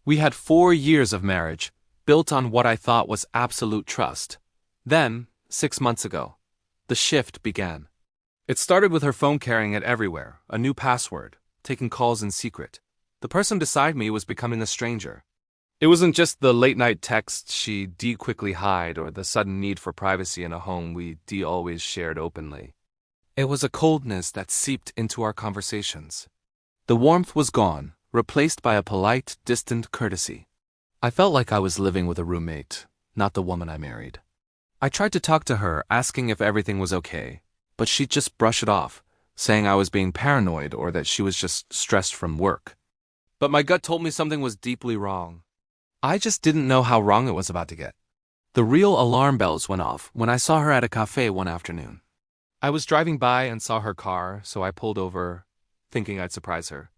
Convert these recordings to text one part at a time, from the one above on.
We had 4 years of marriage, built on what I thought was absolute trust. Then, 6 months ago, the shift began. It started with her phone carrying it everywhere, a new password, taking calls in secret. The person beside me was becoming a stranger. It wasn't just the late-night texts she'd quickly hide or the sudden need for privacy in a home we always shared openly. It was a coldness that seeped into our conversations. The warmth was gone, replaced by a polite, distant courtesy. I felt like I was living with a roommate, not the woman I married. I tried to talk to her, asking if everything was okay, but she'd just brush it off, saying I was being paranoid or that she was just stressed from work. But my gut told me something was deeply wrong. I just didn't know how wrong it was about to get. The real alarm bells went off when I saw her at a cafe one afternoon. I was driving by and saw her car, so I pulled over, thinking I'd surprise her.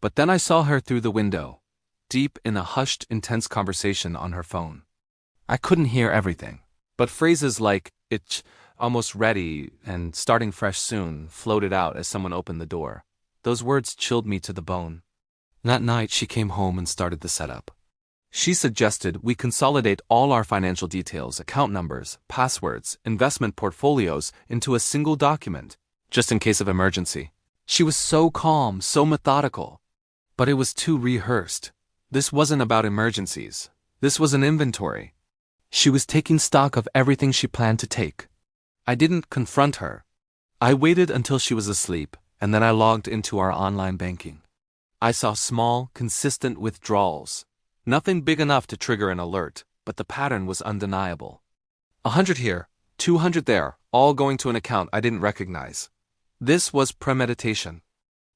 But then I saw her through the window, deep in a hushed, intense conversation on her phone. I couldn't hear everything, but phrases like, "it's almost ready," and "starting fresh soon," floated out as someone opened the door. Those words chilled me to the bone. That night, she came home and started the setup. She suggested we consolidate all our financial details, account numbers, passwords, investment portfolios into a single document, just in case of emergency. She was so calm, so methodical. But it was too rehearsed. This wasn't about emergencies. This was an inventory. She was taking stock of everything she planned to take. I didn't confront her. I waited until she was asleep, and then I logged into our online banking. I saw small, consistent withdrawals. Nothing big enough to trigger an alert, but the pattern was undeniable. 100 here, 200 there, all going to an account I didn't recognize. This was premeditation.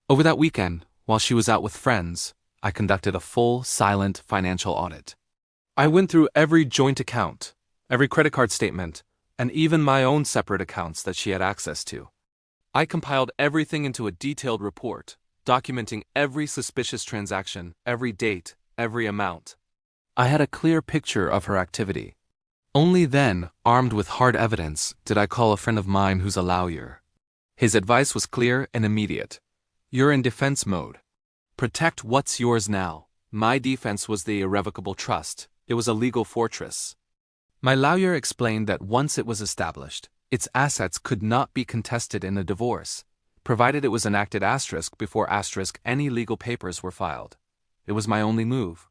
Over that weekend, while she was out with friends, I conducted a full, silent financial audit. I went through every joint account, every credit card statement, and even my own separate accounts that she had access to. I compiled everything into a detailed report, documenting every suspicious transaction, every date, every amount. I had a clear picture of her activity. Only then, armed with hard evidence, did I call a friend of mine who's a lawyer. His advice was clear and immediate. You're in defense mode. Protect what's yours now. My defense was the irrevocable trust. It was a legal fortress. My lawyer explained that once it was established, its assets could not be contested in a divorce, provided it was enacted asterisk before asterisk any legal papers were filed. It was my only move.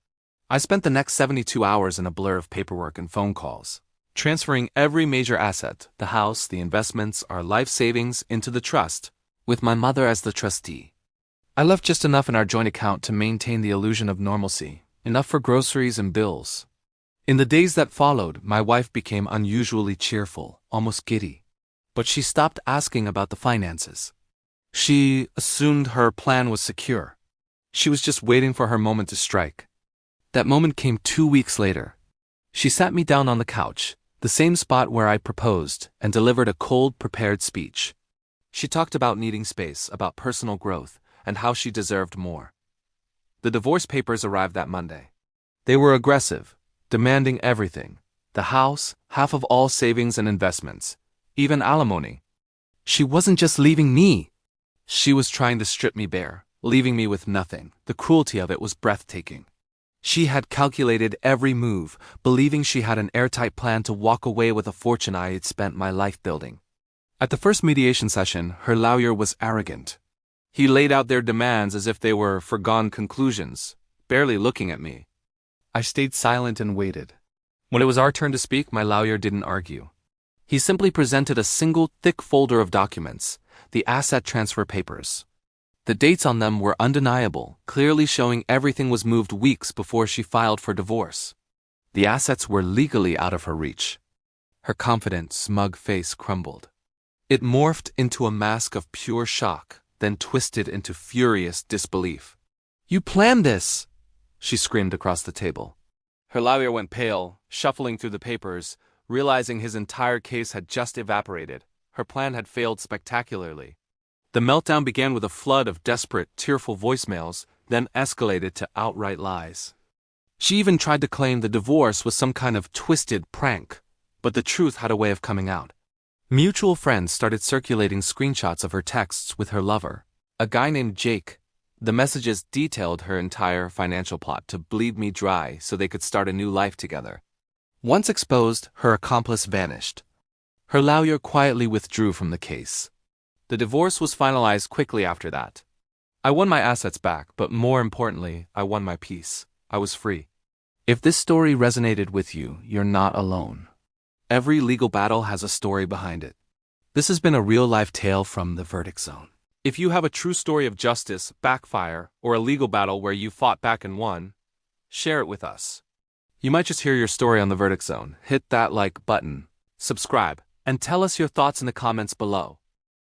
I spent the next 72 hours in a blur of paperwork and phone calls, transferring every major asset, the house, the investments, our life savings, into the trust, with my mother as the trustee. I left just enough in our joint account to maintain the illusion of normalcy, enough for groceries and bills. In the days that followed, my wife became unusually cheerful, almost giddy. But she stopped asking about the finances. She assumed her plan was secure. She was just waiting for her moment to strike. That moment came 2 weeks later. She sat me down on the couch, the same spot where I proposed, and delivered a cold, prepared speech. She talked about needing space, about personal growth, and how she deserved more. The divorce papers arrived that Monday. They were aggressive, demanding everything. The house, half of all savings and investments, even alimony. She wasn't just leaving me. She was trying to strip me bare, leaving me with nothing. The cruelty of it was breathtaking. She had calculated every move, believing she had an airtight plan to walk away with a fortune I had spent my life building. At the first mediation session, her lawyer was arrogant. He laid out their demands as if they were foregone conclusions, barely looking at me. I stayed silent and waited. When it was our turn to speak, my lawyer didn't argue. He simply presented a single thick folder of documents, the asset transfer papers. The dates on them were undeniable, clearly showing everything was moved weeks before she filed for divorce. The assets were legally out of her reach. Her confident, smug face crumbled. It morphed into a mask of pure shock, then twisted into furious disbelief. "You planned this!" she screamed across the table. Her lawyer went pale, shuffling through the papers, realizing his entire case had just evaporated. Her plan had failed spectacularly. The meltdown began with a flood of desperate, tearful voicemails, then escalated to outright lies. She even tried to claim the divorce was some kind of twisted prank, but the truth had a way of coming out. Mutual friends started circulating screenshots of her texts with her lover, a guy named Jake. The messages detailed her entire financial plot to bleed me dry so they could start a new life together. Once exposed, her accomplice vanished. Her lawyer quietly withdrew from the case. The divorce was finalized quickly after that. I won my assets back, but more importantly, I won my peace. I was free. If this story resonated with you, you're not alone. Every legal battle has a story behind it. This has been a real-life tale from the Verdict Zone. If you have a true story of justice, backfire, or a legal battle where you fought back and won, share it with us. You might just hear your story on the Verdict Zone. Hit that like button, subscribe, and tell us your thoughts in the comments below.